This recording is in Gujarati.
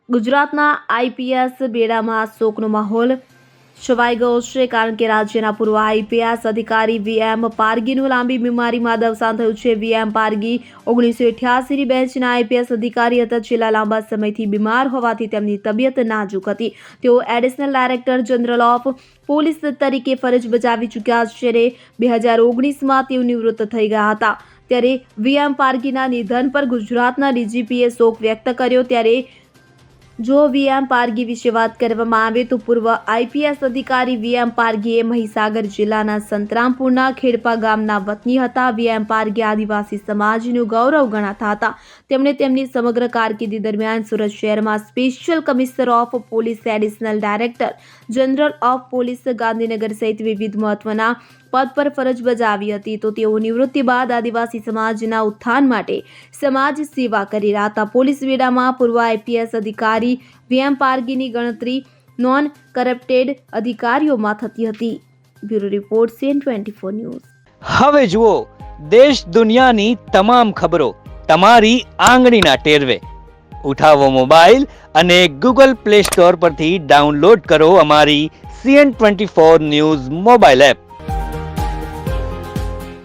ગુજરાતના આઈપીએસ બેડામાં શોકનો માહોલ છવાઈ ગયો છે, કારણ કે રાજ્યના પૂર્વ આઈપીએસ અધિકારી વીએમ પારગીનું લાંબી બીમારીમાં અવસાન થયું છે. વીએમ પારગી 1988ની બેન્ચના આઈપીએસ અધિકારી હતા. છેલ્લા લાંબા સમયથી બીમાર હોવાથી તેમની તબિયત નાજુક હતી. તેઓ additional director general of police તરીકે ફરજ બજાવી ચૂક્યા છે અને 2019માં તેઓ નિવૃત્ત થઈ ગયા હતા. ત્યારે વીએમ પારગીના નિધન પર ગુજરાતના ડીજીપીએ શોક વ્યક્ત કર્યો. ત્યારે જો વીએમ પારગી વિશે વાત કરવામાં આવે તો પૂર્વ આઈપીએસ અધિકારી વીએમ પારગી એ મહીસાગર જિલ્લાના સંતરામપુરના ખેડપા ગામના વતની હતા. વીએમ પારગી આદિવાસી સમાજનું ગૌરવ ગણાતા હતા. તેમણે તેમની સમગ્ર કારકિર્દી દરમિયાન સુરત શહેરમાં special commissioner of police, additional director general of police, Gandhinagar સહિત વિવિધ મહત્વના પદ પર ફરજ બજાવી હતી. તો તેઓ નિવૃત્તિ બાદ આદિવાસી સમાજના ઉત્થાન માટે સમાજ સેવા કરી રહ્યા હતા. પોલીસ બેડામાં પૂર્વ આઈપીએસ અધિકારી વીએમ પારગીની ગણતરી નોન કરપ્ટેડ અધિકારીઓમાં થતી હતી. Bureau report CN24 news. હવે જુઓ દેશ દુનિયાની તમામ ખબરો તમારી આંગળીના ટેરવે. ઉઠાવો મોબાઈલ અને Google Play Store પરથી ડાઉનલોડ કરો અમારી CN24 ન્યૂઝ મોબાઈલ એપ.